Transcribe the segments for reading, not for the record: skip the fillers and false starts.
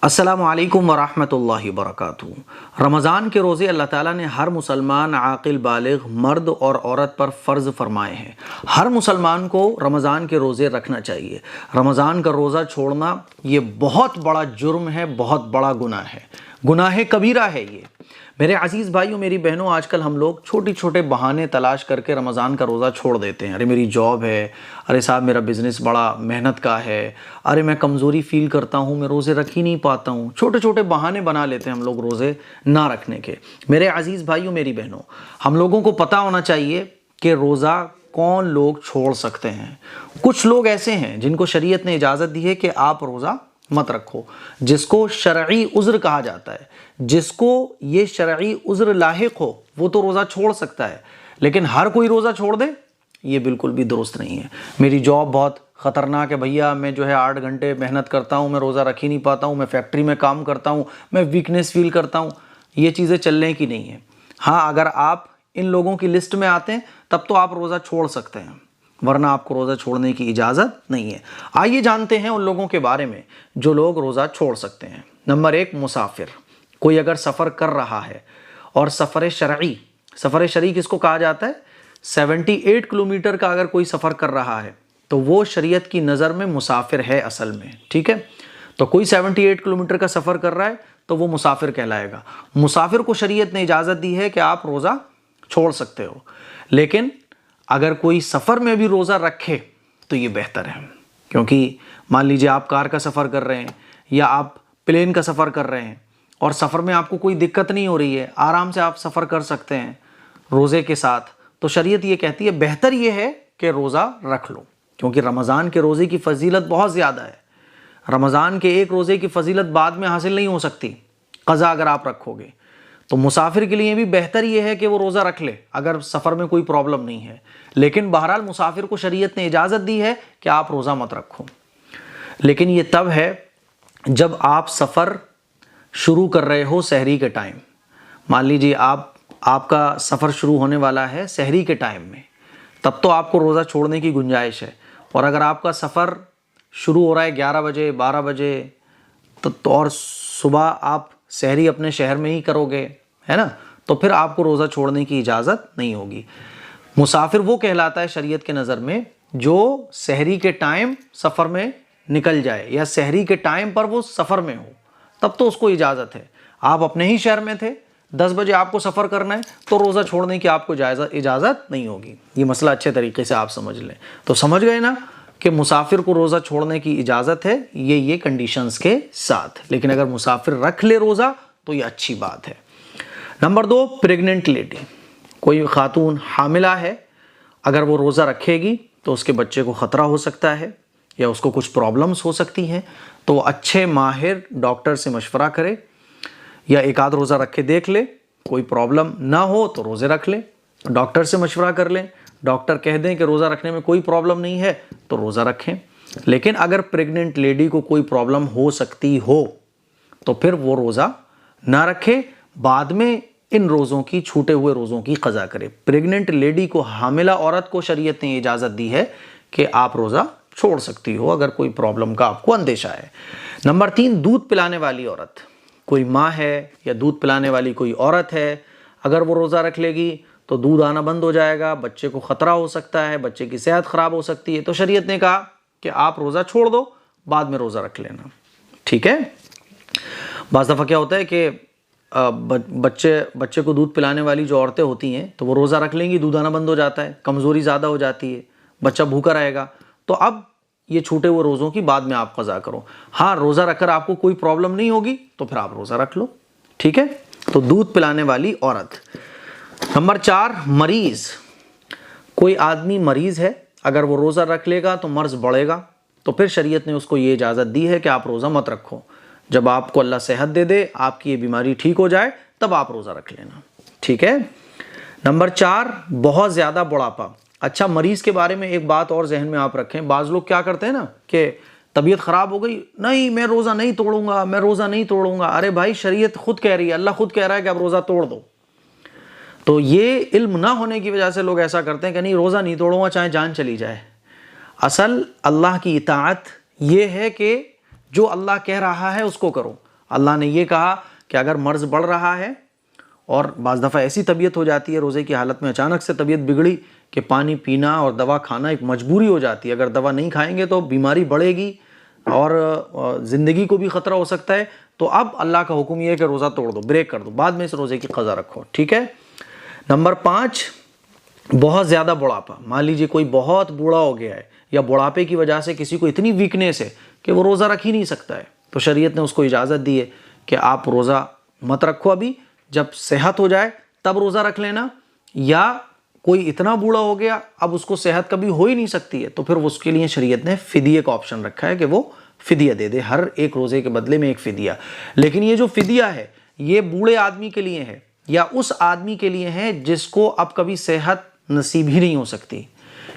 السلام علیکم ورحمۃ اللہ وبرکاتہ۔ رمضان کے روزے اللہ تعالیٰ نے ہر مسلمان عاقل بالغ مرد اور عورت پر فرض فرمائے ہیں۔ ہر مسلمان کو رمضان کے روزے رکھنا چاہیے۔ رمضان کا روزہ چھوڑنا یہ بہت بڑا جرم ہے، بہت بڑا گناہ ہے، گناہ کبیرہ ہے یہ۔ میرے عزیز بھائیوں، میری بہنوں، آج کل ہم لوگ چھوٹی چھوٹے بہانے تلاش کر کے رمضان کا روزہ چھوڑ دیتے ہیں۔ ارے میری جاب ہے، ارے صاحب میرا بزنس بڑا محنت کا ہے، ارے میں کمزوری فیل کرتا ہوں، میں روزے رکھ ہی نہیں پاتا ہوں۔ چھوٹے چھوٹے بہانے بنا لیتے ہیں ہم لوگ روزے نہ رکھنے کے۔ میرے عزیز بھائیوں، میری بہنوں، ہم لوگوں کو پتہ ہونا چاہیے کہ روزہ کون لوگ چھوڑ سکتے ہیں۔ کچھ لوگ ایسے ہیں جن کو شریعت نے اجازت دی ہے کہ آپ روزہ مت رکھو، جس کو شرعی عذر کہا جاتا ہے، جس کو یہ شرعی عذر لاحق ہو وہ تو روزہ چھوڑ سکتا ہے، لیکن ہر کوئی روزہ چھوڑ دے یہ بالکل بھی درست نہیں ہے۔ میری جاب بہت خطرناک ہے بھیا، میں جو ہے 8 گھنٹے محنت کرتا ہوں، میں روزہ رکھ ہی نہیں پاتا ہوں، میں فیکٹری میں کام کرتا ہوں، میں ویکنیس فیل کرتا ہوں، یہ چیزیں چلنے کی نہیں ہیں۔ ہاں، اگر آپ ان لوگوں کی لسٹ میں آتے ہیں تب تو آپ روزہ چھوڑ سکتے ہیں، ورنہ آپ کو روزہ چھوڑنے کی اجازت نہیں ہے۔ آئیے جانتے ہیں ان لوگوں کے بارے میں جو لوگ روزہ چھوڑ سکتے ہیں۔ نمبر 1، مسافر۔ کوئی اگر سفر کر رہا ہے اور سفر شرعی کس کو کہا جاتا ہے؟ 78 کلومیٹر کا اگر کوئی سفر کر رہا ہے تو وہ شریعت کی نظر میں مسافر ہے اصل میں، ٹھیک ہے؟ تو کوئی 78 کلومیٹر کا سفر کر رہا ہے تو وہ مسافر کہلائے گا۔ مسافر کو شریعت نے اجازت دی ہے کہ آپ روزہ چھوڑ سکتے ہو، لیکن اگر کوئی سفر میں بھی روزہ رکھے تو یہ بہتر ہے، کیونکہ مان لیجیے آپ کار کا سفر کر رہے ہیں یا آپ پلین کا سفر کر رہے ہیں اور سفر میں آپ کو کوئی دقت نہیں ہو رہی ہے، آرام سے آپ سفر کر سکتے ہیں روزے کے ساتھ، تو شریعت یہ کہتی ہے بہتر یہ ہے کہ روزہ رکھ لو، کیونکہ رمضان کے روزے کی فضیلت بہت زیادہ ہے۔ رمضان کے ایک روزے کی فضیلت بعد میں حاصل نہیں ہو سکتی قضا اگر آپ رکھو گے، تو مسافر کے لیے بھی بہتر یہ ہے کہ وہ روزہ رکھ لے اگر سفر میں کوئی پرابلم نہیں ہے، لیکن بہرحال مسافر کو شریعت نے اجازت دی ہے کہ آپ روزہ مت رکھو۔ لیکن یہ تب ہے جب آپ سفر شروع کر رہے ہو سحری کے ٹائم۔ مان لیجیے آپ کا سفر شروع ہونے والا ہے سحری کے ٹائم میں، تب تو آپ کو روزہ چھوڑنے کی گنجائش ہے۔ اور اگر آپ کا سفر شروع ہو رہا ہے 11 بجے 12 بجے تو اور صبح آپ سحری اپنے شہر میں ہی کرو گے، ہے نا، تو پھر آپ کو روزہ چھوڑنے کی اجازت نہیں ہوگی۔ مسافر وہ کہلاتا ہے شریعت کے نظر میں جو سحری کے ٹائم سفر میں نکل جائے یا سحری کے ٹائم پر وہ سفر میں ہو، تب تو اس کو اجازت ہے۔ آپ اپنے ہی شہر میں تھے، 10 بجے آپ کو سفر کرنا ہے تو روزہ چھوڑنے کی آپ کو اجازت نہیں ہوگی۔ یہ مسئلہ اچھے طریقے سے آپ سمجھ لیں۔ تو سمجھ گئے نا کہ مسافر کو روزہ چھوڑنے کی اجازت ہے یہ کنڈیشنز کے ساتھ، لیکن اگر مسافر رکھ لے روزہ تو یہ اچھی بات ہے۔ Number 2، pregnant lady. کوئی خاتون حاملہ ہے، اگر وہ روزہ رکھے گی تو اس کے بچے کو خطرہ ہو سکتا ہے یا اس کو کچھ پرابلمز ہو سکتی ہیں، تو وہ اچھے ماہر ڈاکٹر سے مشورہ کرے یا ایک آدھ روزہ رکھ کے دیکھ لے، کوئی پرابلم نہ ہو تو روزے رکھ لے، ڈاکٹر سے مشورہ کر لیں، ڈاکٹر کہہ دیں کہ روزہ رکھنے میں کوئی پرابلم نہیں ہے تو روزہ رکھیں۔ لیکن اگر پریگننٹ لیڈی کو کوئی پرابلم ہو سکتی ہو تو پھر وہ روزہ نہ رکھے، بعد میں ان روزوں کی چھوٹے ہوئے روزوں کی قضا کرے۔ پریگننٹ لیڈی کو، حاملہ عورت کو شریعت نے اجازت دی ہے کہ آپ روزہ چھوڑ سکتی ہو اگر کوئی پرابلم کا آپ کو اندیشہ ہے۔ نمبر 3، دودھ پلانے والی عورت۔ کوئی ماں ہے یا دودھ پلانے والی کوئی عورت ہے، اگر وہ روزہ رکھ لے گی تو دودھ آنا بند ہو جائے گا، بچے کو خطرہ ہو سکتا ہے، بچے کی صحت خراب ہو سکتی ہے، تو شریعت نے کہا کہ آپ روزہ چھوڑ دو، بعد میں روزہ رکھ لینا، ٹھیک ہے؟ بعض دفعہ کیا ہوتا ہے کہ بچے کو دودھ پلانے والی جو عورتیں ہوتی ہیں تو وہ روزہ رکھ لیں گی، دودھ آنا بند ہو جاتا ہے، کمزوری زیادہ ہو جاتی ہے، بچہ بھوکا رہے گا، تو اب یہ چھوٹے ہوئے روزوں کی بعد میں آپ قضا کرو۔ ہاں، روزہ رکھ کر آپ کو کوئی پرابلم نہیں ہوگی تو پھر آپ روزہ رکھ لو، ٹھیک ہے؟ تو دودھ پلانے والی عورت۔ نمبر 4، مریض۔ کوئی آدمی مریض ہے، اگر وہ روزہ رکھ لے گا تو مرض بڑھے گا، تو پھر شریعت نے اس کو یہ اجازت دی ہے کہ آپ روزہ مت رکھو، جب آپ کو اللہ صحت دے دے، آپ کی یہ بیماری ٹھیک ہو جائے تب آپ روزہ رکھ لینا، ٹھیک ہے؟ نمبر 4، بہت زیادہ بڑھاپا۔ اچھا، مریض کے بارے میں ایک بات اور ذہن میں آپ رکھیں، بعض لوگ کیا کرتے ہیں نا کہ طبیعت خراب ہو گئی، نہیں میں روزہ نہیں توڑوں گا، میں روزہ نہیں توڑوں گا۔ ارے بھائی، شریعت خود کہہ رہی ہے، اللہ خود کہہ رہا ہے کہ آپ روزہ توڑ دو۔ تو یہ علم نہ ہونے کی وجہ سے لوگ ایسا کرتے ہیں کہ نہیں روزہ نہیں توڑوں گا چاہے جان چلی جائے۔ اصل اللہ کی اطاعت یہ ہے کہ جو اللہ کہہ رہا ہے اس کو کرو، اللہ نے یہ کہا کہ اگر مرض بڑھ رہا ہے اور بعض دفعہ ایسی طبیعت ہو جاتی ہے روزے کی حالت میں، اچانک سے طبیعت بگڑی کہ پانی پینا اور دوا کھانا ایک مجبوری ہو جاتی ہے، اگر دوا نہیں کھائیں گے تو بیماری بڑھے گی اور زندگی کو بھی خطرہ ہو سکتا ہے، تو اب اللہ کا حکم یہ ہے کہ روزہ توڑ دو، بریک کر دو، بعد میں اس روزے کی قضا رکھو، ٹھیک ہے۔ نمبر 5، بہت زیادہ بڑھاپا۔ مان لیجیے کوئی بہت بوڑھا ہو گیا ہے یا بڑھاپے کی وجہ سے کسی کو اتنی ویکنیس ہے کہ وہ روزہ رکھ ہی نہیں سکتا ہے، تو شریعت نے اس کو اجازت دی ہے کہ آپ روزہ مت رکھو، ابھی جب صحت ہو جائے تب روزہ رکھ لینا، یا کوئی اتنا بوڑھا ہو گیا اب اس کو صحت کبھی ہو ہی نہیں سکتی ہے تو پھر اس کے لیے شریعت نے فدیے کا آپشن رکھا ہے کہ وہ فدیہ دے دے، ہر ایک روزے کے بدلے میں ایک فدیہ۔ لیکن یہ جو فدیہ ہے یہ بوڑھے آدمی کے لیے ہے یا اس آدمی کے لیے ہے جس کو اب کبھی صحت نصیب ہی نہیں ہو سکتی،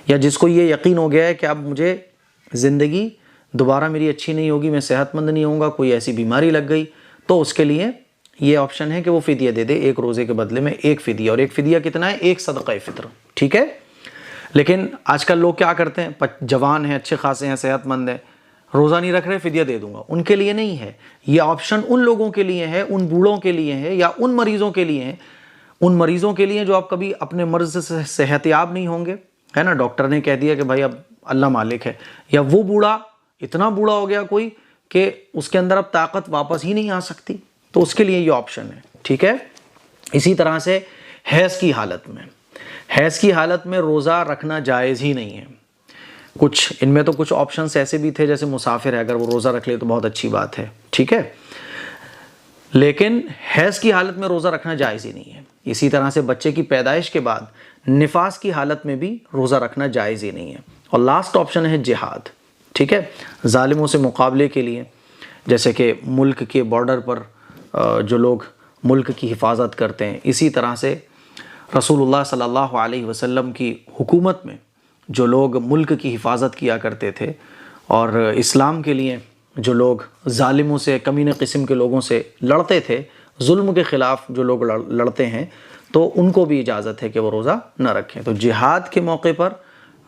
یا جس کو یہ یقین ہو گیا ہے کہ اب مجھے زندگی دوبارہ میری اچھی نہیں ہوگی، میں صحت مند نہیں ہوں گا، کوئی ایسی بیماری لگ گئی، تو اس کے لیے یہ آپشن ہے کہ وہ فدیہ دے دے، ایک روزے کے بدلے میں ایک فدیہ، اور ایک فدیہ کتنا ہے؟ ایک صدقہ فطر، ٹھیک ہے۔ لیکن آج کل لوگ کیا کرتے ہیں، جوان ہیں، اچھے خاصے ہیں، صحت مند ہیں، روزہ نہیں رکھ رہے، فدیہ دے دوں گا، ان کے لیے نہیں ہے یہ آپشن، ان لوگوں کے لیے ہے، ان بوڑھوں کے لیے ہے، یا ان مریضوں کے لیے ہے، ان مریضوں کے لیے جو آپ کبھی اپنے مرض سے صحت یاب نہیں ہوں گے، ہے نا، ڈاکٹر نے کہہ دیا کہ بھائی اب اللہ مالک ہے، یا وہ بوڑھا اتنا بوڑھا ہو گیا کوئی کہ اس کے اندر اب طاقت واپس ہی نہیں آ سکتی، تو اس کے لیے یہ آپشن ہے، ٹھیک ہے۔ اسی طرح سے حیض کی حالت میں روزہ رکھنا جائز ہی نہیں ہے۔ کچھ ان میں تو کچھ آپشنس ایسے بھی تھے، جیسے مسافر ہے اگر وہ روزہ رکھ لے تو بہت اچھی بات ہے، ٹھیک ہے، لیکن حیض کی حالت میں روزہ رکھنا جائز ہی نہیں ہے۔ اسی طرح سے بچے کی پیدائش کے بعد نفاس کی حالت میں بھی روزہ رکھنا جائز ہی نہیں ہے۔ اور لاسٹ آپشن ہے جہاد، ٹھیک ہے، ظالموں سے مقابلے کے لیے، جیسے کہ ملک کے بارڈر پر جو لوگ ملک کی حفاظت کرتے ہیں، اسی طرح سے رسول اللہ صلی اللہ علیہ وسلم کی حکومت میں جو لوگ ملک کی حفاظت کیا کرتے تھے، اور اسلام کے لیے جو لوگ ظالموں سے، کمینے قسم کے لوگوں سے لڑتے تھے، ظلم کے خلاف جو لوگ لڑتے ہیں، تو ان کو بھی اجازت ہے کہ وہ روزہ نہ رکھیں، تو جہاد کے موقع پر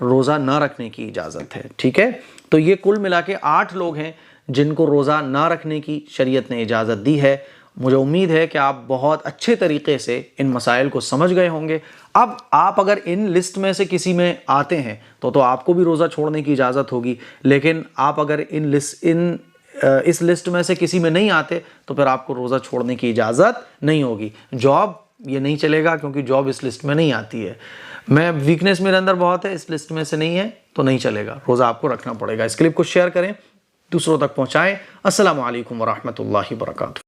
روزہ نہ رکھنے کی اجازت ہے، ٹھیک ہے۔ تو یہ کل ملا کے 8 لوگ ہیں جن کو روزہ نہ رکھنے کی شریعت نے اجازت دی ہے۔ مجھے امید ہے کہ آپ بہت اچھے طریقے سے ان مسائل کو سمجھ گئے ہوں گے۔ اب آپ اگر ان لسٹ میں سے کسی میں آتے ہیں تو آپ کو بھی روزہ چھوڑنے کی اجازت ہوگی، لیکن آپ اگر اس لسٹ میں سے کسی میں نہیں آتے تو پھر آپ کو روزہ چھوڑنے کی اجازت نہیں ہوگی۔ جاب یہ نہیں چلے گا کیونکہ جاب اس لسٹ میں نہیں آتی ہے، میں ویکنیس میرے اندر بہت ہے، اس لسٹ میں سے نہیں ہے تو نہیں چلے گا، روزہ آپ کو رکھنا پڑے گا۔ اس کلپ کو شیئر کریں، دوسروں تک پہنچائیں۔ السلام علیکم ورحمۃ اللہ وبرکاتہ۔